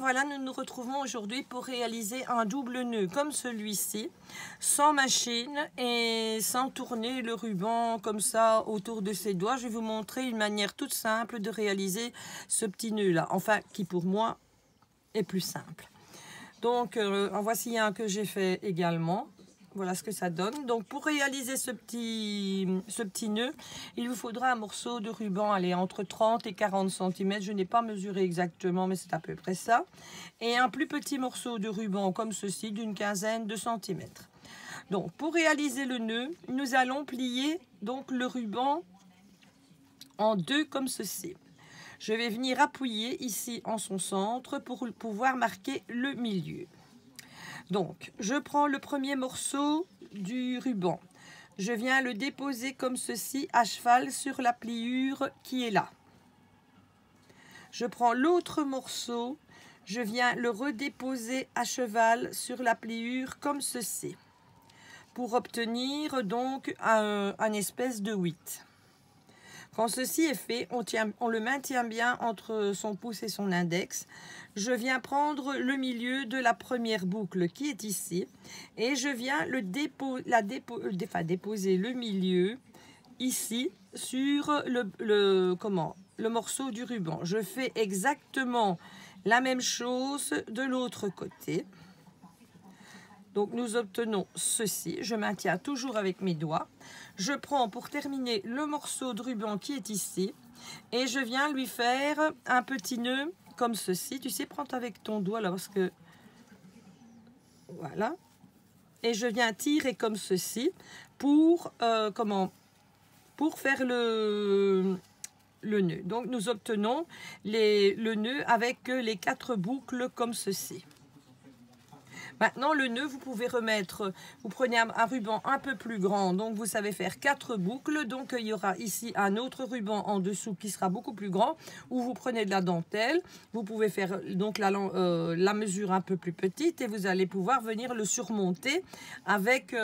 voilà, nous nous retrouvons aujourd'hui pour réaliser un double nœud comme celui-ci, sans machine et sans tourner le ruban comme ça autour de ses doigts. Je vais vous montrer une manière toute simple de réaliser ce petit nœud-là, enfin qui pour moi est plus simple. Donc en voici un que j'ai fait également. Voilà ce que ça donne. Donc pour réaliser ce petit nœud, il vous faudra un morceau de ruban, allez, entre 30 et 40 cm. Je n'ai pas mesuré exactement, mais c'est à peu près ça. Et un plus petit morceau de ruban comme ceci, d'une quinzaine de centimètres. Donc pour réaliser le nœud, nous allons plier donc le ruban en deux comme ceci. Je vais venir appuyer ici en son centre pour pouvoir marquer le milieu. Donc, je prends le premier morceau du ruban. Je viens le déposer comme ceci à cheval sur la pliure qui est là. Je prends l'autre morceau, je viens le redéposer à cheval sur la pliure comme ceci. Pour obtenir donc un espèce de 8. Quand ceci est fait, on le maintient bien entre son pouce et son index. Je viens prendre le milieu de la première boucle qui est ici et je viens déposer le milieu ici sur le morceau du ruban. Je fais exactement la même chose de l'autre côté. Donc nous obtenons ceci, je maintiens toujours avec mes doigts. Je prends pour terminer le morceau de ruban qui est ici et je viens lui faire un petit nœud comme ceci. Tu sais, prends avec ton doigt là parce que... Voilà. Et je viens tirer comme ceci pour, pour faire le nœud. Donc nous obtenons le nœud avec les 4 boucles comme ceci. Maintenant, le nœud, vous pouvez remettre, vous prenez un ruban un peu plus grand, donc vous savez faire 4 boucles. Donc, il y aura ici un autre ruban en dessous qui sera beaucoup plus grand, où vous prenez de la dentelle. Vous pouvez faire donc la mesure un peu plus petite et vous allez pouvoir venir le surmonter avec,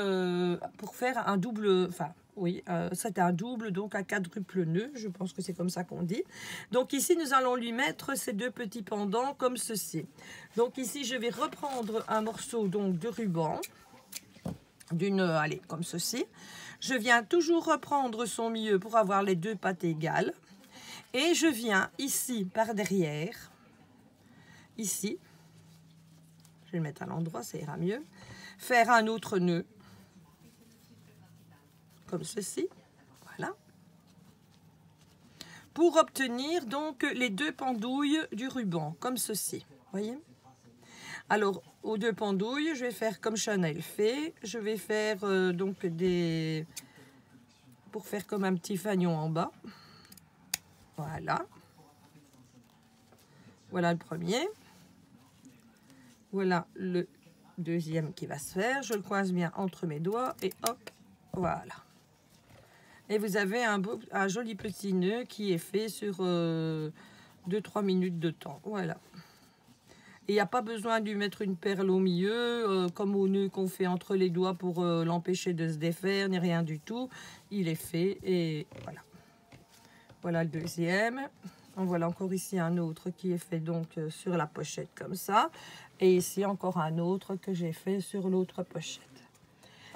pour faire un double, enfin, oui, c'est un double, donc un quadruple nœud, je pense que c'est comme ça qu'on dit. Donc ici, nous allons lui mettre ces 2 petits pendants comme ceci. Donc ici, je vais reprendre un morceau donc de ruban, allez, comme ceci. Je viens toujours reprendre son milieu pour avoir les 2 pattes égales. Et je viens ici, par derrière, ici, je vais le mettre à l'endroit, ça ira mieux, faire un autre nœud. Comme ceci, voilà, pour obtenir donc les 2 pendouilles du ruban, comme ceci, voyez. Alors, aux 2 pendouilles, je vais faire comme Chanel fait, je vais faire donc pour faire comme un petit fanion en bas, voilà. Voilà le premier, voilà le deuxième qui va se faire, je le coince bien entre mes doigts et hop, voilà. Et vous avez un joli petit nœud qui est fait sur 2-3 minutes de temps. Voilà. Et il n'y a pas besoin de lui mettre une perle au milieu, comme au nœud qu'on fait entre les doigts pour l'empêcher de se défaire, ni rien du tout. Il est fait et voilà. Voilà le deuxième. En voilà encore ici un autre qui est fait donc sur la pochette comme ça. Et ici encore un autre que j'ai fait sur l'autre pochette.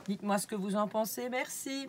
Dites-moi ce que vous en pensez. Merci.